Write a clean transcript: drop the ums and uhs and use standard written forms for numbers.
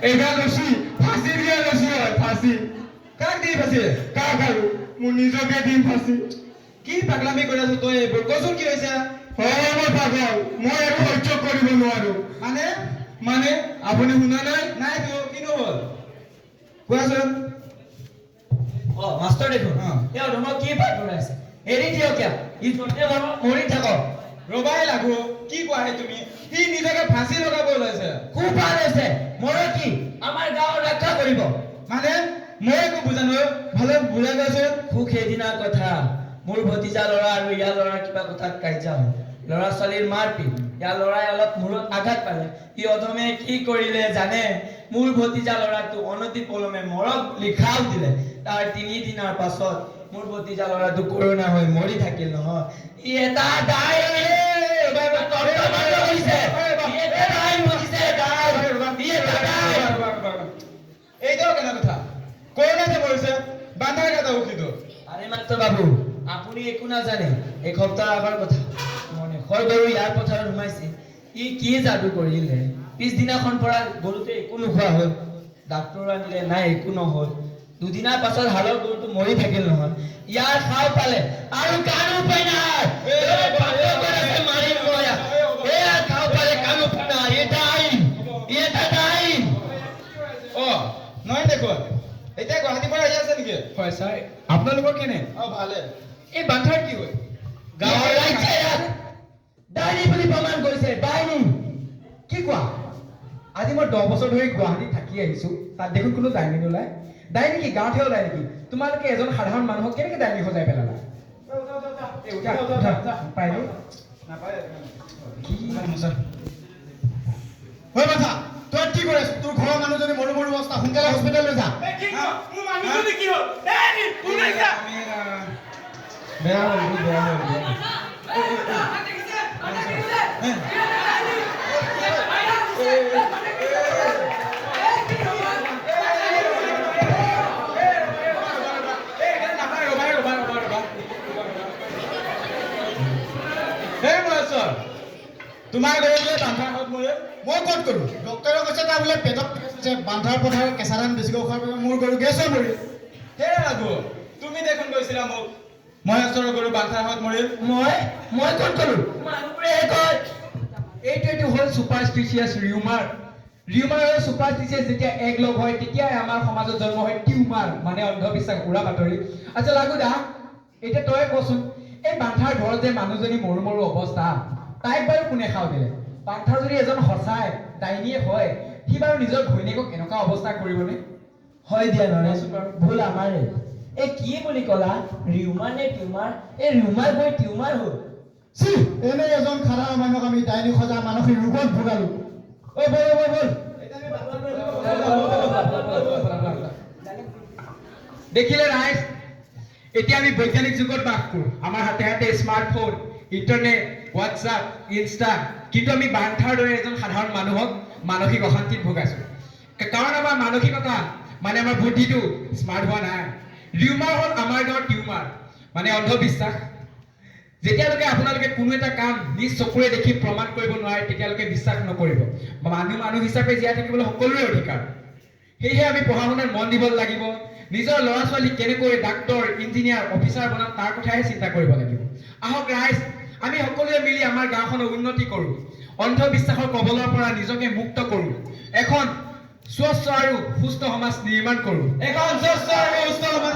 এটা দোষী ফাঁসি দিয়া দোষী হয় ফাঁসি কাক দি ফাঁসি কাক আৰু মোৰ নিজকে দিম ফাঁসি কি পাগলামি কৰি আছ তই এইবোৰ কচোন কি হৈছে হয় মই পাগল মই একো সহ্য কৰিব নোৱাৰো মানে মানে আপুনি শুনা নাই নাই তো কিনো হ'ল কোৱাচোন মাষ্টৰ দেখোন তেওঁ তোমাক কি পাঠ পঢ়াইছে এৰি দিয়ক কিয় ই য'তে মৰি থাকক ৰবাই লাগো কি কোৱা হে তুমি সি নিজকে ফাঁসি লগাব লৈছে খুব ভাল হৈছে মোৰ কি আমাৰ গাঁৱৰ ৰক্ষা কৰিব মানে মই একো বুজা নোৱাৰো ভালে বুজাই দেচোন খুব সেইদিনাৰ কথা মোৰ ভতিজা ল'ৰা আৰু ইয়াৰ ল'ৰাৰ কিবা কথাত কাজিয়া হ'ল ল'ৰা ছোৱালীৰ মাৰপিট ইয়াৰ ল'ৰাই অলপ মূৰত আঘাত পালে ই অধমে কি কৰিলে জানে মোৰ ভতিজা ল'ৰাটো অনতি পলমে মৰক লিখাও দিলে তাৰ 3 দিনৰ পাছত মোৰ ভতিজা ল'ৰাটো কৰোণা হৈ মৰি থাকিল নহয় ই এটা দাই এইটাও কেনে কথা কৰোণাতে মৰিছে বান্ধাৰ কথা উঠিতো আৰে মাত্ৰ বাবু আপুনি একো নাজানে এক সপ্তাহ আগৰ কথা মনে হয় গৰু ইয়াৰ পথাৰত সোমাইছে ই কি যাদু কৰিলে পিছদিনাখন পৰা গৰুতে একো নোখোৱা হ'ল ডাক্তৰ আনিলে নাই একো নহল দুদিনৰ পাছত হালৰ গৰুটো মৰি থাকিল নহয় ইয়াৰ খাও পালে আৰু কাৰো উপায় নাই মাৰিম মই ইয়াৰ খাও পালে কাৰো উপায় নাই এটা আইন নহয় দেখোন এতিয়া গুৱাহাটীৰ পৰা আহি আছে নেকি হয় ছাৰ আপোনালোকৰ কেনে ভালে এই বান্ধাৰ কি হয় গাঁৱৰ ৰাইজে ডাইনী বুলি প্ৰমাণ কৰিছে ডাইনী কি কোৱা আজি মই 10 বছৰ ধৰি গুৱাহাটীত থাকি আহিছো তাত দেখোন কোনো ডাইনী নোলায় ডাইনী কি গাঁৱতহে ওলাই নেকি তোমালোকে এজন সাধাৰণ মানুহক কেনেকৈ ডাইনী সজাই পেলালা পাইনি হয় কথা তই কি কৰিছ তোৰ ঘৰৰ মানুহজনী মৰু মৰু অৱস্থা সোনকালে হস্পিটেললৈ যা বেয়া হ'ল বেয়া হ'ল তোমাৰ ঘৰলৈ বান্ধাৰ হাত মৰে মই ক'ত কৰো ডক্টৰে কৈছে তাৰ বোলে পেটত বান্ধাৰ পথাৰৰ কেঁচা ধান বেছিকৈ খোৱাৰ বাবে মোৰ গৰু গেছ হৈ মৰিল হে ৰাঘু তুমি দেখোন কৈছিলা মোক মহেশ্বৰৰ গৰু বান্ধাৰ হাত মৰিল মই ক'ত কৰো মানুহবোৰে কয় এইটো হ'ল সুপাৰষ্টিচিয়াছ ৰিউমাৰ আৰু সুপাৰষ্টিচিয়াছ যেতিয়া এক লগ হয় তেতিয়াই আমাৰ সমাজত জন্ম হয় টিউমাৰ মানে অন্ধবিশ্বাস উৰা বাতৰি আচ্ছা লাগু দা এতিয়া তই কচোন এই বান্ধাৰ ঘৰত যে মানুহজনী মৰু মৰু অৱস্থা তাইক বাৰু কোনে খাও দিলে বান্ধাৰ যদি এজন সঁচাই ডাইনীয়ে হয় সি বাৰু নিজৰ ঘৈণীয়েকক এনেকুৱা অৱস্থা কৰিবনে হয় দিয়া নৰেশ ভুল আমাৰে এই কি বুলি ক'লা ৰিউমাৰ নে টিউমাৰ এই ৰিউমাৰ গৈ টিউমাৰ হ'ল এনে এজন সাধাৰণ মানুহক আমি ডাইনী সজা মানসিক ৰোগত ভোগালো বল দেখিলে ৰাইজ এতিয়া আমি বৈজ্ঞানিক যুগত বাস কৰো আমাৰ হাতে হাতে স্মাৰ্টফোন ইন্টাৰনেট হোৱাটছআপ ইনষ্টা কিন্তু আমি বান্ধাৰ দৰে এজন সাধাৰণ মানুহক মানসিক অশান্তিত ভোগাইছো কাৰণ আমাৰ মানসিকতা মানে আমাৰ বুদ্ধিটো স্মাৰ্ট হোৱা নাই ৰিউমাৰ হ'ল আমাৰ গাঁৱৰ টিউমাৰ মানে অন্ধবিশ্বাস যেতিয়ালৈকে আপোনালোকে কোনো এটা কাম নিজ চকুৰে দেখি প্ৰমাণ কৰিব নোৱাৰে তেতিয়ালৈকে বিশ্বাস নকৰিব মানুহ হিচাপে জীয়াই থাকিবলৈ সকলোৰে অধিকাৰ সেয়েহে আমি পঢ়া শুনাত মন দিব লাগিব নিজৰ ল'ৰা ছোৱালী কেনেকৈ ডাক্তৰ ইঞ্জিনিয়াৰ অফিচাৰ বনাম তাৰ কথাহে চিন্তা কৰিব লাগিব আহক ৰাইজ আমি সকলোৱে মিলি আমাৰ গাঁওখনৰ উন্নতি কৰোঁ অন্ধবিশ্বাসৰ কবলৰ পৰা নিজকে মুক্ত কৰোঁ এখন স্বচ্ছ আৰু সুস্থ সমাজ নিৰ্মাণ কৰোঁ এখন স্বচ্ছ আৰু সুস্থ সমাজ